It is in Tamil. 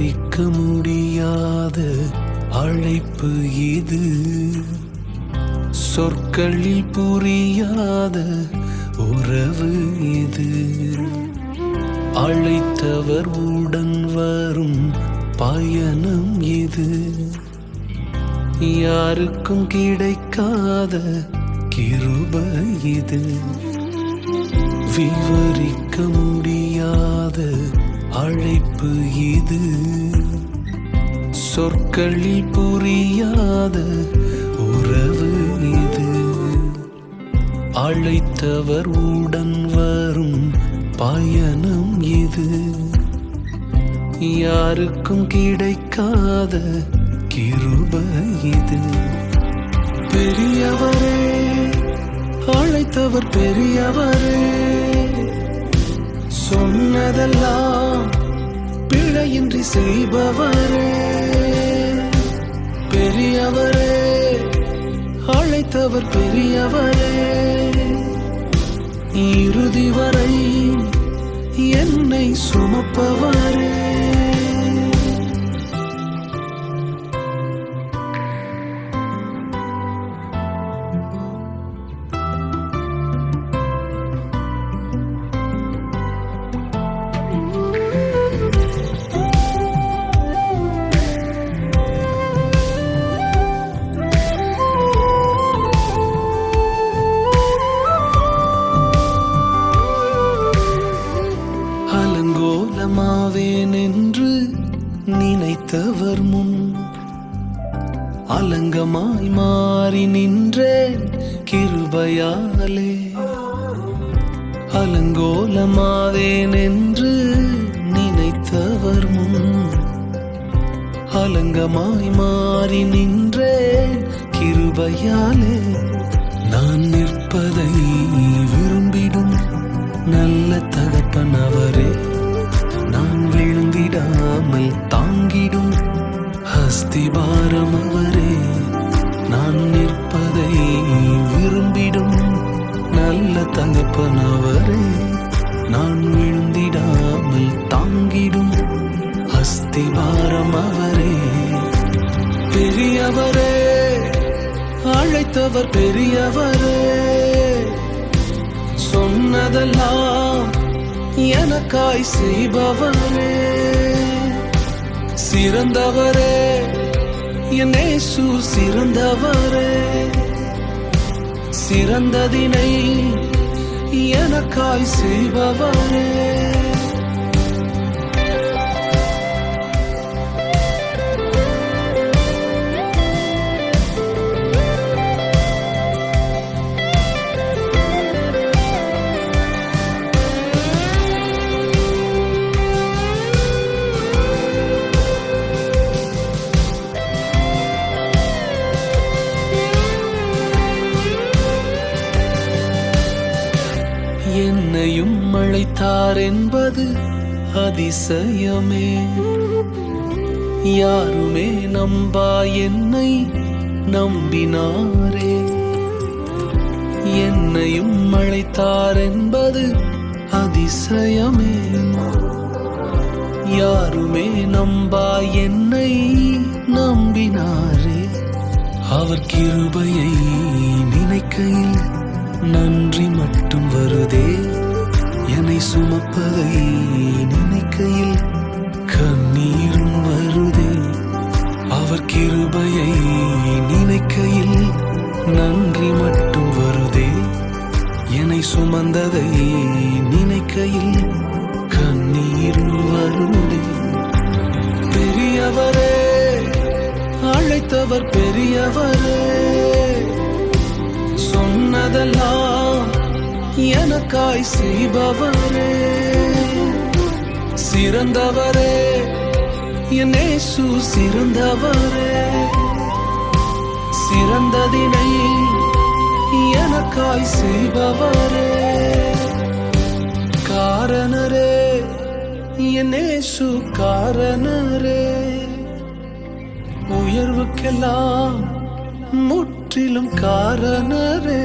விவரிக்க முடியாத அழைப்பு இது, சொற்களில் புரியாத உறவு இது. அழைத்தவர் உடன் வரும் பயணம் இது, யாருக்கும் கிடைக்காத கிருபை இது. விவரிக்க முடியாத அழைப்பு இது, சொற்களில் புரியாத உறவு இது. அழைத்தவர் உடன் வரும் பயணம் இது, யாருக்கும் கிடைக்காத கிருபை இது. பெரியவரே, அழைத்தவர் பெரியவரே, சொன்னதெல்லாம் பிழையின்றி செய்பவரே. பெரியவரே, அழைத்தவர் பெரியவரே, இறுதி வரை என்னை சுமப்பவரே. அலங்கோலமாவேன் என்று நினைத்தவர் முன் அலங்கமாய் மாறி நின்றேன் கிருபையாலே. அலங்கோலமாவேன் என்று நினைத்தவர் முன் அலங்கமாய் மாறி நின்றேன் கிருபையாலே. நான் நிற்பதை விரும்பிடும் நல்ல தகப்பன் அவரே, நான் விழுந்திடாமல் தாங்கிடும் அஸ்திபாரம் அவரே. நான் நிற்பதை விரும்பிடும் நல்ல தகப்பன் அவரே, நான் விழுந்திடாமல் தாங்கிடும் அஸ்திபாரம் அவரே. பெரியவரே, அழைத்தவர் பெரியவரே, சொன்னதெல்லாம் எனக்காய் செய்பவரே. சிறந்தவரே, என் இயேசு சிறந்தவரே, சிறந்ததினை எனக்காய் செய்பவரே. என்னையும் அழைத்தார் என்பது அதிசயமே, யாருமே நம்பா என்னை நம்பினாரே. என்னையும் அழைத்தார் என்பது அதிசயமே, யாருமே நம்பா என்னை நம்பினாரே. அவர் கிருபையை நினைக்கையில் நன்றி மட்டும் வருதே, என்னை சுமப்பதை நினைக்கையில் கண்ணீரும் வருதே. அவர் கிருபையை நினைக்கையில் நன்றி மட்டும் வருதே, என்னை சுமந்ததை நினைக்கையில் கண்ணீரும் வருதே. பெரியவரே, அழைத்தவர் பெரியவரே, சொன்னதெல்லாம் எனக்காய் செய்பவரே. சிறந்தவரே, என் இயேசு சிறந்தவரே, சிறந்ததினை எனக்காய் செய்பவரே. காரணரே, என் இயேசு காரணரே, உயர்வுக்கெல்லாம் முற்றிலும் காரணரே.